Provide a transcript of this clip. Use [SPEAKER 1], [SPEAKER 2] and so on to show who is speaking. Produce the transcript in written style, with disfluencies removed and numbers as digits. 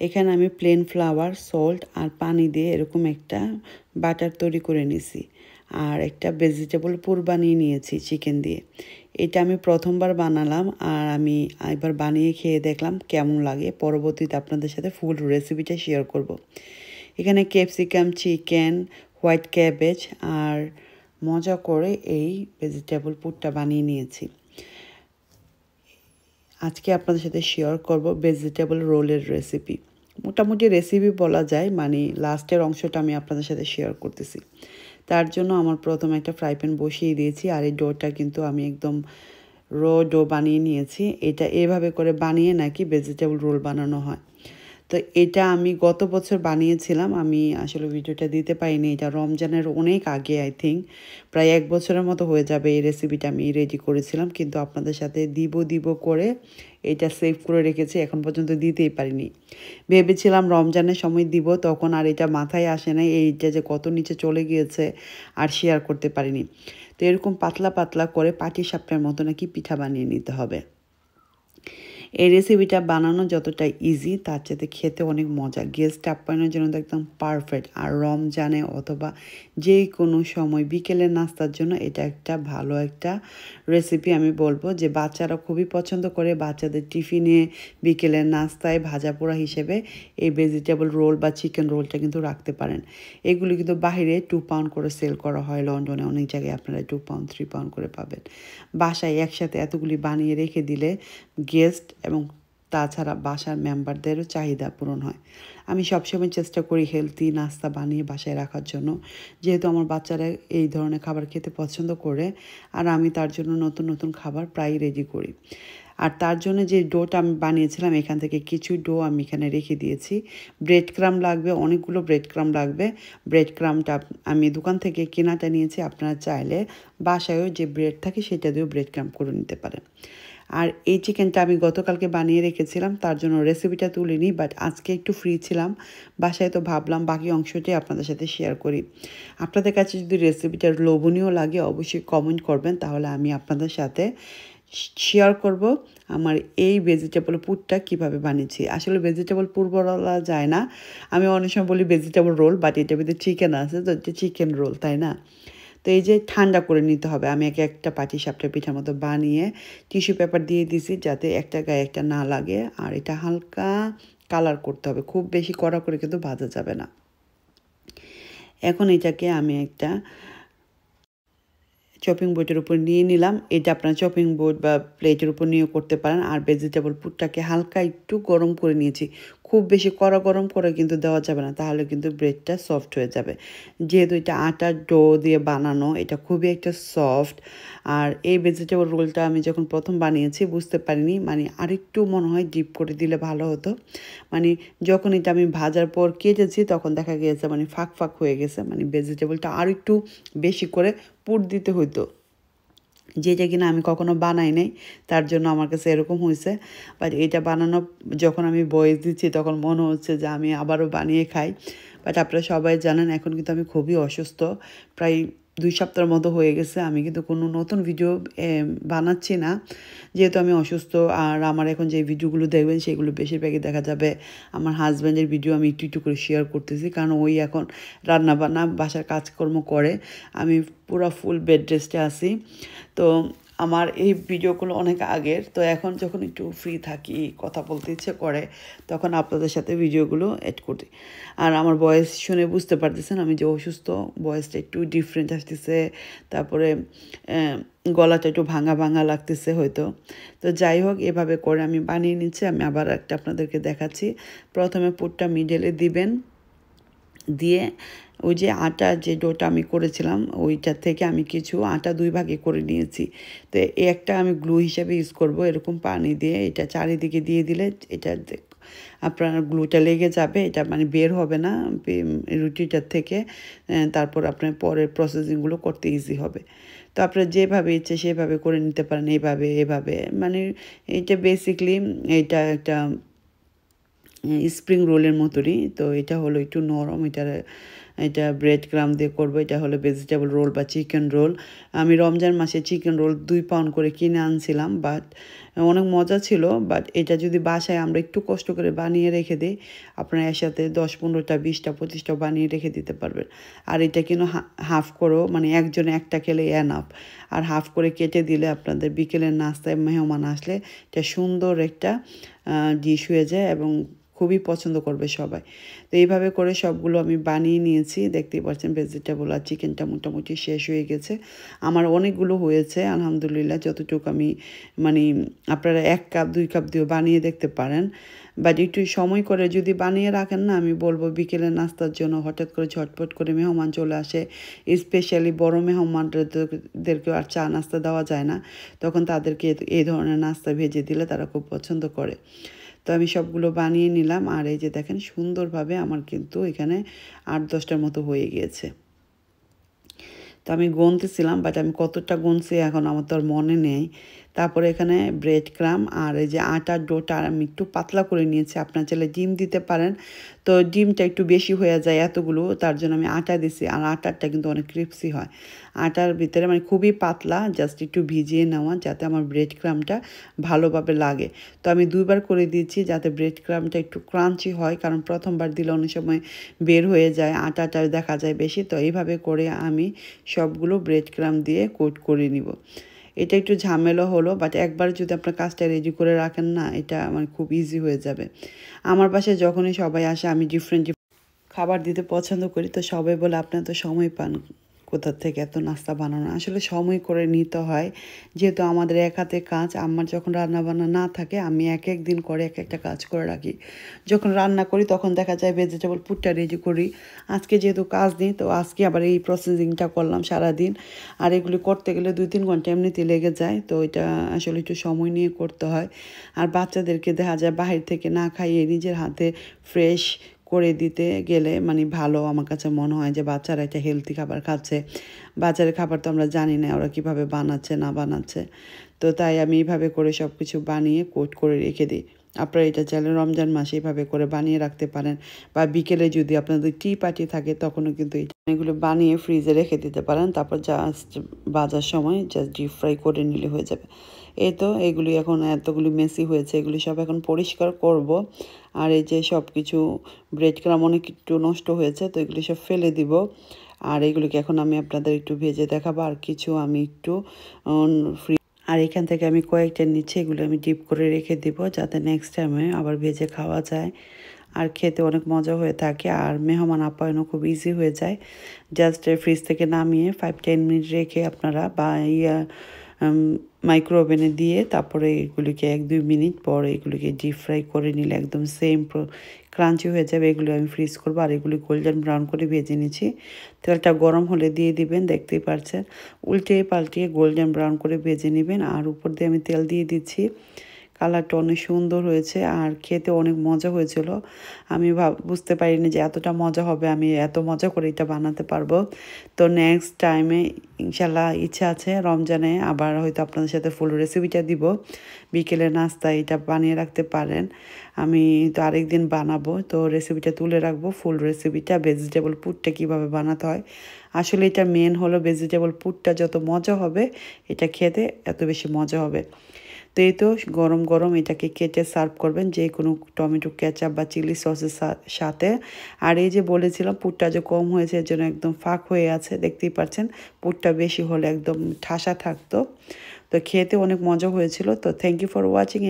[SPEAKER 1] এখানে আমি plane flower, salt আর পানি দিয়ে এরকম একটা বাটার তৈরি করে নিয়েছি। আর একটা ভেজিটেবল পুর বানিয়ে নিয়েছি চিকেন দিয়ে। এটা আমি প্রথমবার বানালাম, আর আমি এবার বানিয়ে খেয়ে দেখলাম কেমন লাগে। পরবর্তীতে আপনাদের সাথে ফুল রেসিপিটা শেয়ার করব। এখানে ক্যাপসিকাম, চিকেন, হোয়াইট ক্যাবেজ আর মজা করে এই ভেজিটেবল পুরটা বানিয়ে নিয়েছি। আজকে আপনাদের সাথে শেয়ার করব ভেজিটেবল রোলের রেসিপি। মোটামুটি রেসিপি বলা যায়, মানে লাস্টের অংশটা আমি আপনাদের সাথে শেয়ার করতেছি। তার জন্য আমার প্রথমে একটা ফ্রাই প্যান বসিয়ে দিয়েছি, আর এই ডোটা কিন্তু আমি একদম ডো বানিয়ে নিয়েছি। এটা এভাবে করে বানিয়ে নাকি ভেজিটেবল রোল বানানো হয়। তো এটা আমি গত বছর বানিয়েছিলাম, আমি আসলে ভিডিওটা দিতে পারিনি। এটা রমজানের অনেক আগে, আই থিঙ্ক প্রায় 1 বছরের মতো হয়ে যাবে এই রেসিপিটা আমি রেডি করেছিলাম, কিন্তু আপনাদের সাথে দিব করে এটা সেভ করে রেখেছি, এখন পর্যন্ত দিতেই পারিনি। ভেবেছিলাম রমজানের সময় দিব, তখন আর এটা মাথায় আসে নাই এইটা যে কত নিচে চলে গিয়েছে, আর শেয়ার করতে পারিনি। তো এরকম পাতলা পাতলা করে পাটিসাপটার মতো নাকি পিঠা বানিয়ে নিতে হবে। এই রেসিপিটা বানানো যতটা ইজি, তার চাইতে খেতে অনেক মজা। গেস্ট আপ্যায়নের জন্য তো একদম পারফেক্ট। আর রমজানে অথবা যে কোনো সময় বিকেলের নাস্তার জন্য এটা একটা ভালো একটা রেসিপি। আমি বলবো যে বাচ্চারা খুবই পছন্দ করে। বাচ্চাদের টিফিনে, বিকেলের নাস্তায় ভাজা পোড়া হিসেবে এই ভেজিটেবল রোল বা চিকেন রোলটা কিন্তু রাখতে পারেন। এগুলি কিন্তু বাইরে 2 পাউন্ড করে সেল করা হয়। লন্ডনে অনেক জায়গায় আপনারা 2 পাউন্ড 3 পাউন্ড করে পাবেন। বাসায় একসাথে এতগুলি বানিয়ে রেখে দিলে গেস্ট এবং তাছাড়া বাসার মেম্বারদেরও চাহিদা পূরণ হয়। আমি সবসময় চেষ্টা করি হেলদি নাস্তা বানিয়ে বাসায় রাখার জন্য, যেহেতু আমার বাচ্চারা এই ধরনের খাবার খেতে পছন্দ করে। আর আমি তার জন্য নতুন নতুন খাবার প্রায় রেডি করি। আর তার জন্য যে ডোটা আমি বানিয়েছিলাম, এখান থেকে কিছু ডো আমি এখানে রেখে দিয়েছি। ব্রেড ক্রাম লাগবে, অনেকগুলো ব্রেড ক্রাম লাগবে। ব্রেড ক্রামটা আমি দোকান থেকে কেনাটা নিয়েছি, আপনারা চাইলে বাসায়ও যে ব্রেড থাকে সেটা দিয়েও ব্রেড ক্রাম করে নিতে পারেন। আর এই চিকেনটা আমি গতকালকে বানিয়ে রেখেছিলাম, তার জন্য রেসিপিটা তুলিনি, বাট আজকে একটু ফ্রি ছিলাম বাসায়, তো ভাবলাম বাকি অংশটি আপনাদের সাথে শেয়ার করি। আপনাদের কাছে যদি রেসিপিটা লোভনীয় লাগে অবশ্যই কমেন্ট করবেন, তাহলে আমি আপনাদের সাথে শেয়ার করব আমার এই ভেজিটেবল পুরটা কীভাবে বানিয়েছি। আসলে ভেজিটেবল পুর বলা যায় না, আমি অনেক সময় বলি ভেজিটেবল রোল, বাট এটার ভিতরে চিকেন আছে, তো এটা চিকেন রোল, তাই না? তো এই যে ঠান্ডা করে নিতে হবে। আমি একটা পাটিসাপটা পিঠার মতো বানিয়ে টিস্যু পেপার দিয়ে দিছি, যাতে একটা গায়ে একটা না লাগে। আর এটা হালকা কালার করতে হবে, খুব বেশি কড়া করে কিন্তু ভাজা যাবে না। এখন এটাকে আমি একটা চপিং বোর্ডের উপর নিয়ে নিলাম। এটা আপনারা চপিং বোর্ড বা প্লেটের উপর নিয়েও করতে পারেন। আর ভেজিটেবল পুরটাকে হালকা একটু গরম করে নিয়েছি, খুব বেশি কড়া গরম করে কিন্তু দেওয়া যাবে না, তাহলে কিন্তু ব্রেডটা সফট হয়ে যাবে। যেহেতু এটা আটার ডো দিয়ে বানানো, এটা খুবই একটা সফট। আর এই ভেজিটেবল রোলটা আমি যখন প্রথম বানিয়েছি বুঝতে পারিনি, মানে আরেকটু মনে হয় ডিপ করে দিলে ভালো হতো। মানে যখন এটা আমি ভাজার পর কেটেছি তখন দেখা গিয়েছে মানে ফাঁক ফাঁক হয়ে গেছে, মানে ভেজিটেবলটা আর একটু বেশি করে পুর দিতে হইতো, যেটা কিনা আমি কখনো বানাই নাই, তার জন্য আমার কাছে এরকম হয়েছে। বাট এটা বানানো যখন আমি বয়েস দিচ্ছি তখন মনে হচ্ছে যে আমি আবারও বানিয়ে খাই। বাট আপনারা সবাই জানেন এখন কিন্তু আমি খুবই অসুস্থ, প্রায় 2 সপ্তাহের মতো হয়ে গেছে আমি কিন্তু কোনো নতুন ভিডিও বানাচ্ছি না, যেহেতু আমি অসুস্থ। আর আমার এখন যে ভিডিওগুলো দেখবেন সেগুলো বেশিরভাগই দেখা যাবে আমার হাজব্যান্ডের ভিডিও আমি একটু একটু করে শেয়ার করতেছি, কারণ ওই এখন রান্নাবান্না বাসার কাজকর্ম করে, আমি পুরো ফুল বেড রেস্টে আছি। তো আমার এই ভিডিওগুলো অনেক আগের, তো এখন যখন একটু ফ্রি থাকি, কথা বলতে ইচ্ছে করে, তখন আপনাদের সাথে ভিডিওগুলো অ্যাড করি। আর আমার ভয়েস শুনে বুঝতে পারতেছেন আমি যে অসুস্থ, ভয়েসটা একটু ডিফারেন্ট আসতেছে, তারপরে গলাটা একটু ভাঙা ভাঙা লাগতেছে হয়তো। তো যাই হোক, এভাবে করে আমি বানিয়ে নিচ্ছি। আমি আবার একটা আপনাদেরকে দেখাচ্ছি। প্রথমে পুরটা মিডলে দিবেন, দিয়ে ওই যে আটা যে ডোটা আমি করেছিলাম ওইটা থেকে আমি কিছু আটা 2 ভাগে করে নিয়েছি। তো একটা আমি গ্লু হিসাবে ইউজ করব, এরকম পানি দিয়ে এটা চারিদিকে দিয়ে দিলে এটা আপনার গ্লুটা লেগে যাবে, এটা মানে বের হবে না রুটিটার থেকে। তারপর আপনার পরের প্রসেসিংগুলো করতে ইজি হবে। তো আপনারা যেভাবে ইচ্ছে সেভাবে করে নিতে পারেন, এভাবে মানে এটা বেসিকলি এটা একটা স্প্রিং রোলের মতনই। তো এটা হলো একটু নরম, এটার এটা ব্রেড ক্রাম দিয়ে করবো। এটা হলো ভেজিটেবল রোল বা চিকেন রোল। আমি রমজান মাসে চিকেন রোল 2 পাউন্ড করে কিনে আনছিলাম, বাট অনেক মজা ছিল। বাট এটা যদি বাসায় আমরা একটু কষ্ট করে বানিয়ে রেখে দিই, আপনারা এর সাথে 10-15টা 20টা 25টা বানিয়ে রেখে দিতে পারবেন। আর এটা কিন্তু হাফ করেও, মানে একজনে একটা খেলে এনাফ, আর হাফ করে কেটে দিলে আপনাদের বিকেলের নাস্তায় মেহমান আসলে এটা সুন্দর একটা ডিশ হয়ে যায় এবং খুবই পছন্দ করবে সবাই। তো এইভাবে করে সবগুলো আমি বানিয়ে নিয়েছি। দেখতেই পাচ্ছেন ভেজিটেবল আর চিকেনটা মোটামুটি শেষ হয়ে গেছে। আমার অনেকগুলো হয়েছে আলহামদুলিল্লাহ, যতটুকু আমি মানে আপনারা 1 কাপ 2 কাপ দিয়েও বানিয়ে দেখতে পারেন। বাট একটু সময় করে যদি বানিয়ে রাখেন না, আমি বলবো বিকেলের নাস্তার জন্য হঠাৎ করে ঝটপট করে মেহমান চলে আসে, স্পেশালি বড় মেহমানদেরকেও আর চা নাস্তা দেওয়া যায় না, তখন তাদেরকে এই ধরনের নাস্তা ভেজে দিলে তারা খুব পছন্দ করে। তো আমি সবগুলো বানিয়ে নিলাম। আর এই যে দেখেন সুন্দরভাবে আমার কিন্তু এখানে 8-10টার মতো হয়ে গিয়েছে। তো আমি গুনতেছিলাম, বাট আমি কতটা গুনছি এখন আমার তো আর মনে নেই। তারপরে এখানে ব্রেড ক্রাম আর এই যে আটার ডোটা আমি একটু পাতলা করে নিয়েছি। আপনার চাইলে ডিম দিতে পারেন, তো ডিমটা একটু বেশি হয়ে যায় এতগুলো, তার জন্য আমি আটা দিছি। আর আটারটা কিন্তু অনেক ক্রিপসি হয়। আটার ভিতরে মানে খুবই পাতলা, জাস্ট একটু ভিজিয়ে নেওয়া যাতে আমার ব্রেড ক্রামটা ভালোভাবে লাগে। তো আমি 2বার করে দিয়েছি যাতে ব্রেড ক্রামটা একটু ক্রাঞ্চি হয়, কারণ প্রথমবার দিলে অনেক সময় বের হয়ে যায়, আটাটা দেখা যায় বেশি। তো এইভাবে করে আমি সবগুলো ব্রেড ক্রাম দিয়ে কোট করে নিব। এটা একটু ঝামেলা হলো, বাট একবার যদি আপনার কাজটা রেডি করে রাখেন না, এটা মানে খুব ইজি হয়ে যাবে। আমার বাসায় যখনই সবাই আসে আমি ডিফারেন্ট খাবার দিতে পছন্দ করি, তো সবাই বলে আপনার তো সময় পান কোথা থেকে এত নাস্তা বানানো। আসলে সময় করে নিতে হয়, যেহেতু আমাদের এক হাতে কাজ। আমার যখন রান্নাবান্না না থাকে আমি এক এক দিন করে এক একটা কাজ করে রাখি। যখন রান্না করি তখন দেখা যায় ভেজিটেবল পুরটা রেডি করি। আজকে যেহেতু কাজ নেই, তো আজকে আবার এই প্রসেসিংটা করলাম সারাদিন। আর এগুলি করতে গেলে 2-3 ঘন্টা এমনিতেই লেগে যায়, তো এটা আসলে একটু সময় নিয়ে করতে হয়। আর বাচ্চাদেরকে দেখা যায় বাহির থেকে না খাইয়ে নিজের হাতে ফ্রেশ করে দিতে গেলে মানে ভালো। আমার কাছে মনে হয় যে বাচ্চারা একটা হেলদি খাবার খাচ্ছে। বাজারের খাবার তো আমরা জানি না ওরা কীভাবে বানাচ্ছে না বানাচ্ছে। তো তাই আমি এইভাবে করে সব কিছু বানিয়ে কোট করে রেখে দিই। আপনারা এটা চাইলে রমজান মাসে এইভাবে করে বানিয়ে রাখতে পারেন, বা বিকেলে যদি আপনাদের টি পার্টি থাকে তখনও কিন্তু এগুলো বানিয়ে ফ্রিজে রেখে দিতে পারেন। তারপর জাস্ট ভাজার সময় জাস্ট ডিপ ফ্রাই করে নিলে হয়ে যাবে। এই তো এগুলি এখন এতগুলি মেসি হয়েছে, এগুলি সব এখন পরিষ্কার করব। আর এই যে সব কিছু ব্রেড ক্রাম অনেক একটু নষ্ট হয়েছে, তো এগুলি সব ফেলে দিব। আর এগুলিকে এখন আমি আপনাদের একটু ভেজে দেখাবো, আর কিছু আমি একটু আর এখান থেকে আমি কয়েকটা নিচে এগুলো আমি ডিপ করে রেখে দিব যাতে নেক্সট টাইমে আবার ভেজে খাওয়া যায়। আর খেতে অনেক মজা হয়ে থাকে, আর মেহমান আপ্যায়নও খুব ইজি হয়ে যায়। জাস্ট ফ্রিজ থেকে নামিয়ে 5-10 মিনিট রেখে আপনারা বা মাইক্রো ওভেনে দিয়ে তারপরে এগুলিকে 1-2 মিনিট পর এগুলিকে ডিপ ফ্রাই করে নিলে একদম সেম ক্রাঞ্চি হয়ে যাবে। এগুলো আমি ফ্রিজ করবো। আর এগুলি গোল্ডেন ব্রাউন করে ভেজে নিচ্ছি। তেলটা গরম হলে দিয়ে দিবেন, দেখতেই পাচ্ছেন উল্টিয়ে পাল্টিয়ে গোল্ডেন ব্রাউন করে ভেজে নেবেন। আর উপর দিয়ে আমি তেল দিয়ে দিচ্ছি। কালারটা অনেক সুন্দর হয়েছে আর খেতে অনেক মজা হয়েছিল। আমি বুঝতে পারিনি যে এতটা মজা হবে, আমি এত মজা করে এটা বানাতে পারবো। তো নেক্সট টাইমে ইনশাল্লাহ ইচ্ছা আছে রমজানে আবার হয়তো আপনাদের সাথে ফুল রেসিপিটা দিব। বিকেলের নাস্তা এটা বানিয়ে রাখতে পারেন। আমি তো আরেকদিন বানাবো, তো রেসিপিটা তুলে রাখবো ফুল রেসিপিটা। ভেজিটেবল পুরটা কীভাবে বানাতে হয়, আসলে এটা মেন হলো ভেজিটেবল পুরটা যত মজা হবে এটা খেতে এত বেশি মজা হবে। তো এই তো গরম গরম এটাকে কেটে সার্ভ করবেন যে কোনো টমেটো কেচাপ বা চিলি সসের সাথে। আর এই যে বলেছিলাম পুরটা যে কম হয়েছে এর জন্য একদম ফাঁক হয়ে আছে, দেখতেই পাচ্ছেন। পুরটা বেশি হলে একদম ঠাসা থাকতো। তো খেতে অনেক মজা হয়েছিল। তো থ্যাংক ইউ ফর ওয়াচিং।